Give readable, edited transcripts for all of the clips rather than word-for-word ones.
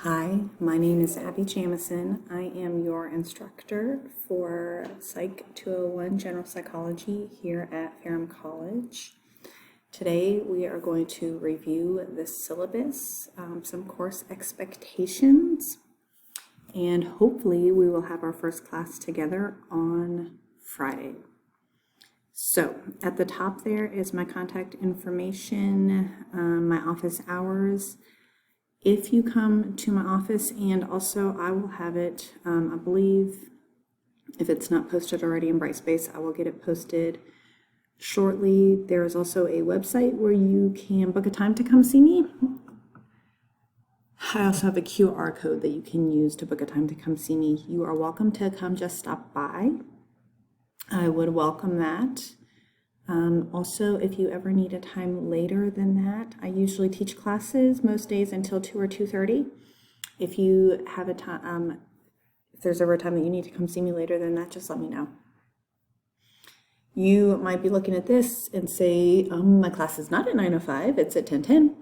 Hi, my name is Abby Jamison. I am your instructor for Psych 201 General Psychology here at Ferrum College. Today we are going to review the syllabus, some course expectations, and hopefully we will have our first class together on Friday. So at the top there is my contact information, my office hours. If you come to my office, and also I will have it, I believe if it's not posted already in Brightspace, I will get it posted shortly. There is also a website where you can book a time to come see me. I also have a QR code that you can use to book a time to come see me. You are welcome to come just stop by. I would welcome that. Also, if you ever need a time later than that, I usually teach classes most days until 2 or 2:30. If you have a time, if there's ever a time that you need to come see me later than that, just let me know. You might be looking at this and say, my class is not at 9:05, it's at 10:10.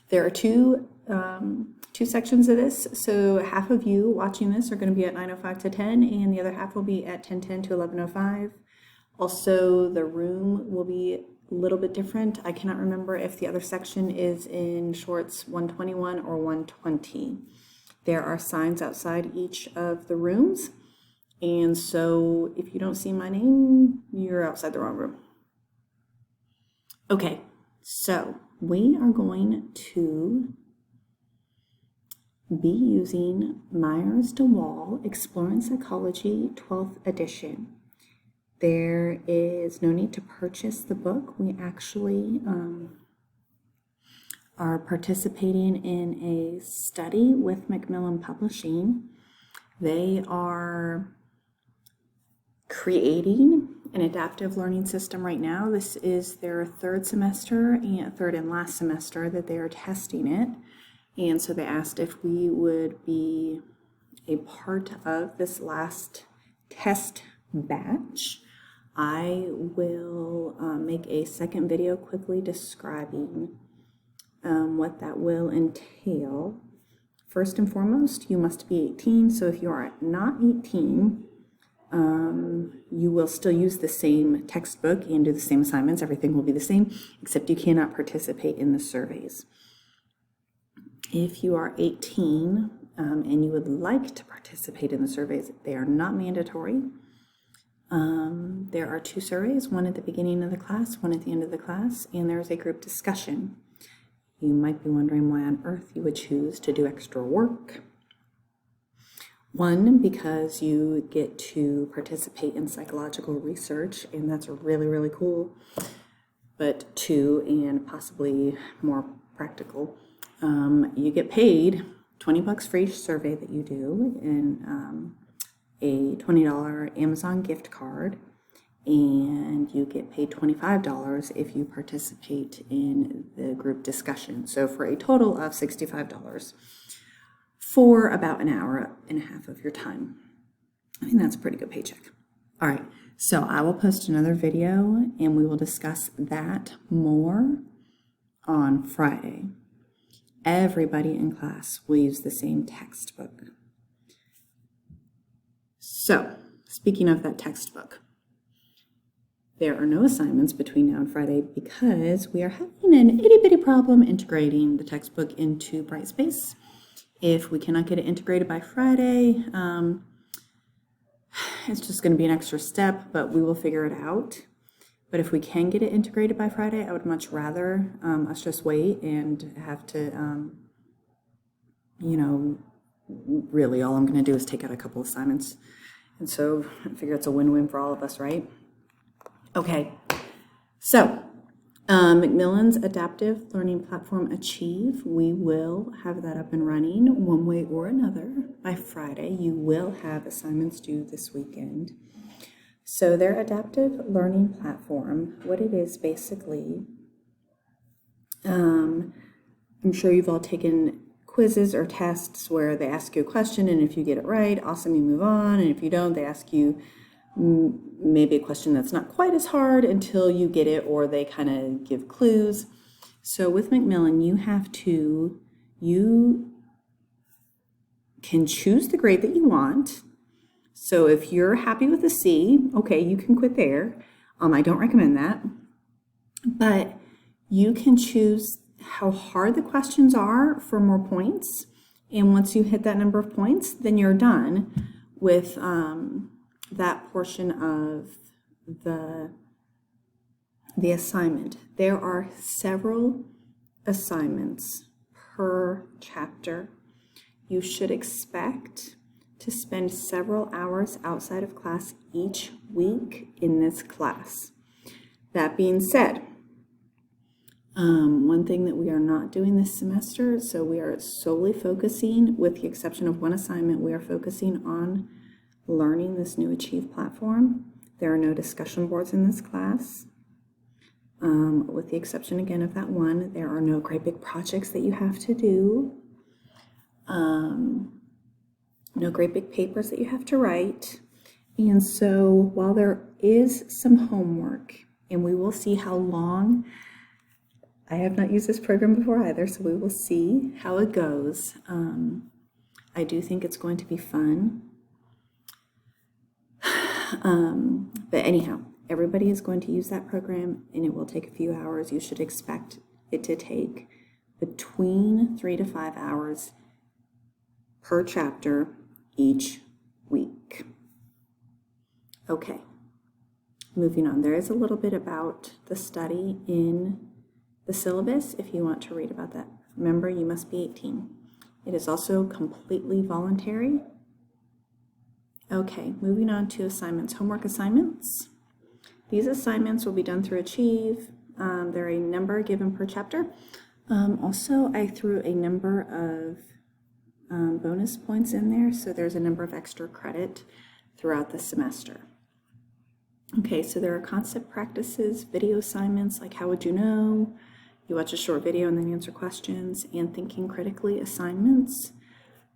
There are two sections of this, so half of you watching this are going to be at 9:05 to 10, and the other half will be at 10:10 to 11:05. Also, the room will be a little bit different. I cannot remember if the other section is in shorts 121 or 120. There are signs outside each of the rooms, and so if you don't see my name, you're outside the wrong room. Okay, so we are going to be using Myers-DeWall Exploring Psychology 12th edition. There is no need to purchase the book. We actually are participating in a study with Mcmillan Publishing. They are creating an adaptive learning system right now. This is their third and last semester that they are testing it. And so they asked if we would be a part of this last test batch. I will make a second video quickly describing what that will entail. First and foremost, you must be 18, so if you are not 18, you will still use the same textbook and do the same assignments. Everything will be the same, except you cannot participate in the surveys. If you are 18 and you would like to participate in the surveys, they are not mandatory. There are two surveys, one at the beginning of the class, one at the end of the class, and there's a group discussion. You might be wondering why on earth you would choose to do extra work. One, because you get to participate in psychological research, and that's really, really cool. But two, and possibly more practical, you get paid $20 for each survey that you do, and a $20 Amazon gift card, and you get paid $25 if you participate in the group discussion. So for a total of $65 for about an hour and a half of your time. I think that's a pretty good paycheck. All right, so I will post another video and we will discuss that more on Friday. Everybody in class will use the same textbook. So, speaking of that textbook, there are no assignments between now and Friday because we are having an itty-bitty problem integrating the textbook into Brightspace. If we cannot get it integrated by Friday, it's just going to be an extra step, but we will figure it out. But if we can get it integrated by Friday, I would much rather us just wait and have to, really all I'm going to do is take out a couple assignments. And so I figure it's a win-win for all of us, right? Okay, so Mcmillan's Adaptive Learning Platform Achieve, we will have that up and running one way or another by Friday. You will have assignments due this weekend. So their adaptive learning platform, what it is basically, I'm sure you've all taken quizzes or tests where they ask you a question, and if you get it right, awesome, you move on, and if you don't, they ask you maybe a question that's not quite as hard until you get it, or they kind of give clues. So with Mcmillan, you can choose the grade that you want. So if you're happy with a C, okay, you can quit there. I don't recommend that. But you can choose how hard the questions are for more points. And once you hit that number of points, then you're done with that portion of the assignment. There are several assignments per chapter. You should expect to spend several hours outside of class each week in this class. That being said, one thing that we are not doing this semester, so we are solely focusing, with the exception of one assignment, we are focusing on learning this new Achieve platform. There are no discussion boards in this class. With the exception again of that one, there are no great big projects that you have to do. No great big papers that you have to write. And so while there is some homework, and we will see how long, I have not used this program before either, so we will see how it goes. I do think it's going to be fun. But anyhow, everybody is going to use that program, and it will take a few hours. You should expect it to take between 3 to 5 hours per chapter each week. Okay, moving on. There is a little bit about the study in the syllabus if you want to read about that. Remember, you must be 18. It is also completely voluntary. Okay, moving on to assignments. Homework assignments. These assignments will be done through Achieve. There are a number given per chapter. Also, I threw a number of bonus points in there, so there's a number of extra credit throughout the semester. Okay, so there are concept practices, video assignments like how would you know? You watch a short video and then answer questions, and thinking critically assignments.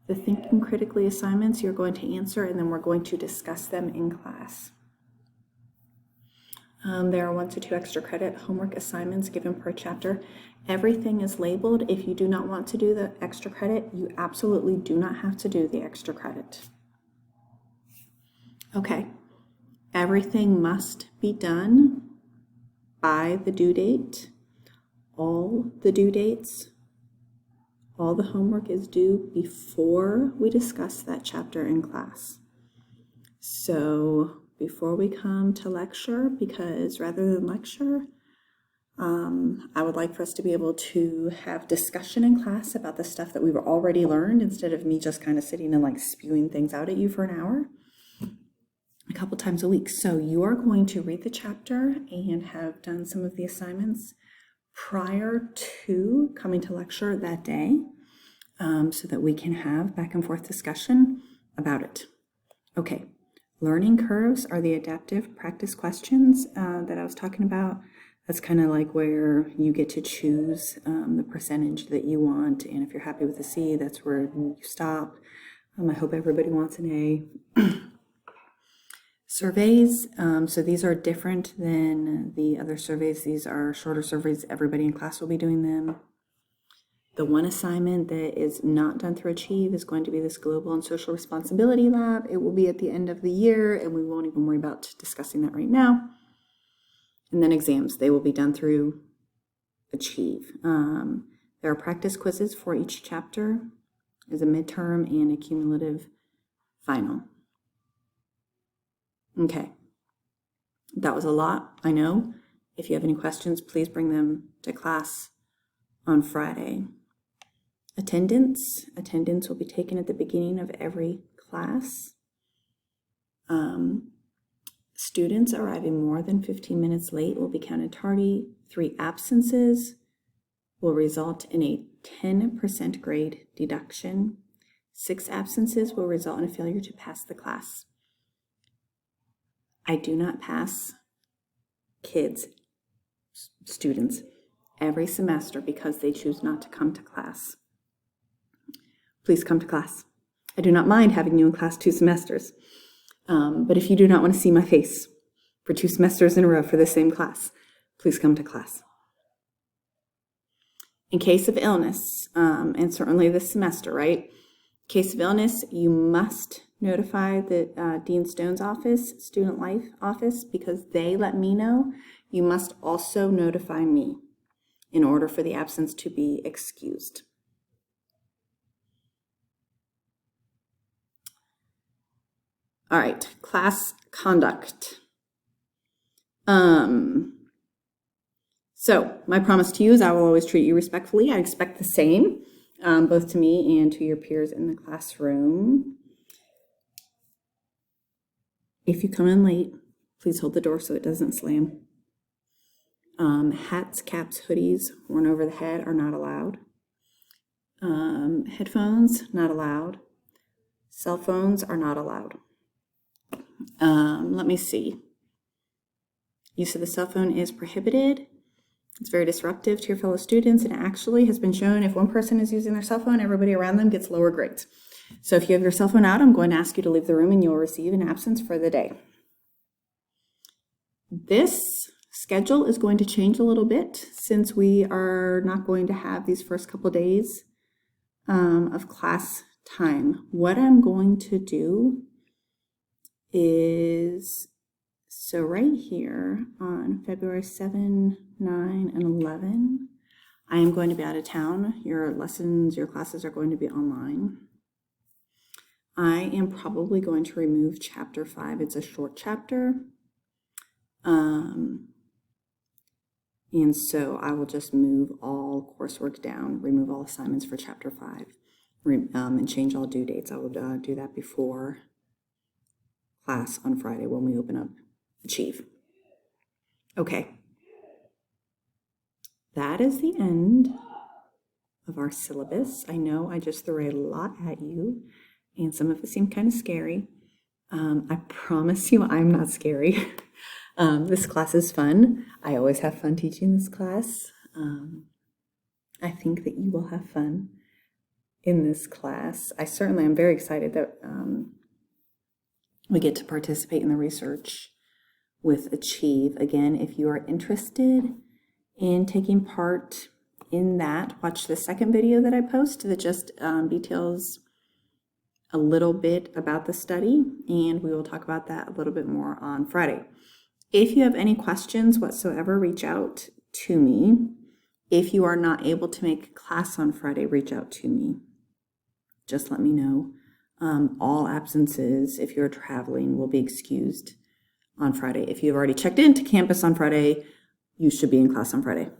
The thinking critically assignments you're going to answer, and then we're going to discuss them in class. There are 1 to 2 extra credit homework assignments given per chapter. Everything is labeled. If you do not want to do the extra credit, you absolutely do not have to do the extra credit. Okay, everything must be done by the due date. All the due dates, all the homework is due before we discuss that chapter in class. So before we come to lecture, because rather than lecture, I would like for us to be able to have discussion in class about the stuff that we've already learned, instead of me just kind of sitting and like spewing things out at you for an hour a couple times a week. So you are going to read the chapter and have done some of the assignments prior to coming to lecture that day, so that we can have back and forth discussion about it. Okay, learning curves are the adaptive practice questions that I was talking about. That's kind of like where you get to choose the percentage that you want, and if you're happy with a C, that's where you stop. I hope everybody wants an A. Surveys, so these are different than the other surveys. These are shorter surveys. Everybody in class will be doing them. The one assignment that is not done through Achieve is going to be this Global and Social Responsibility Lab. It will be at the end of the year, and we won't even worry about discussing that right now. And then exams, they will be done through Achieve. There are practice quizzes for each chapter. There's a midterm and a cumulative final. Okay, that was a lot, I know. If you have any questions, please bring them to class on Friday. Attendance will be taken at the beginning of every class. Students arriving more than 15 minutes late will be counted tardy. 3 absences will result in a 10% grade deduction. 6 absences will result in a failure to pass the class. I do not pass students, every semester because they choose not to come to class. Please come to class. I do not mind having you in class 2 semesters, but if you do not want to see my face for 2 semesters in a row for the same class, please come to class. In case of illness, and certainly this semester, right? Case of illness, you must notify the Dean Stone's office, Student Life office, because they let me know. You must also notify me in order for the absence to be excused. All right, class conduct. So my promise to you is I will always treat you respectfully. I expect the same, both to me and to your peers in the classroom. If you come in late, please hold the door so it doesn't slam. Hats, caps, hoodies worn over the head are not allowed. Headphones, not allowed. Cell phones are not allowed. Let me see. Use of the cell phone is prohibited. It's very disruptive to your fellow students, and actually has been shown if one person is using their cell phone, everybody around them gets lower grades. So if you have your cell phone out, I'm going to ask you to leave the room and you'll receive an absence for the day. This schedule is going to change a little bit since we are not going to have these first couple days of class time. What I'm going to do is, so right here on February 7, 9, and 11, I am going to be out of town. Your lessons, your classes are going to be online. I am probably going to remove chapter 5. It's a short chapter. And so I will just move all coursework down, remove all assignments for chapter 5, and change all due dates. I will do that before class on Friday when we open up Achieve. Okay. That is the end of our syllabus. I know I just threw a lot at you, and some of it seemed kind of scary. I promise you I'm not scary. This class is fun. I always have fun teaching this class. I think that you will have fun in this class. I certainly am very excited that we get to participate in the research with Achieve. Again, if you are interested in taking part in that, watch the second video that I post that just details a little bit about the study, and we will talk about that a little bit more on Friday. If you have any questions whatsoever, reach out to me. If you are not able to make class on Friday, reach out to me. Just let me know. All absences, if you're traveling, will be excused on Friday. If you've already checked into campus on Friday, you should be in class on Friday.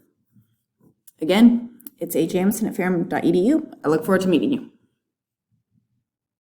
Again, it's ajamison@ferrum.edu. I look forward to meeting you.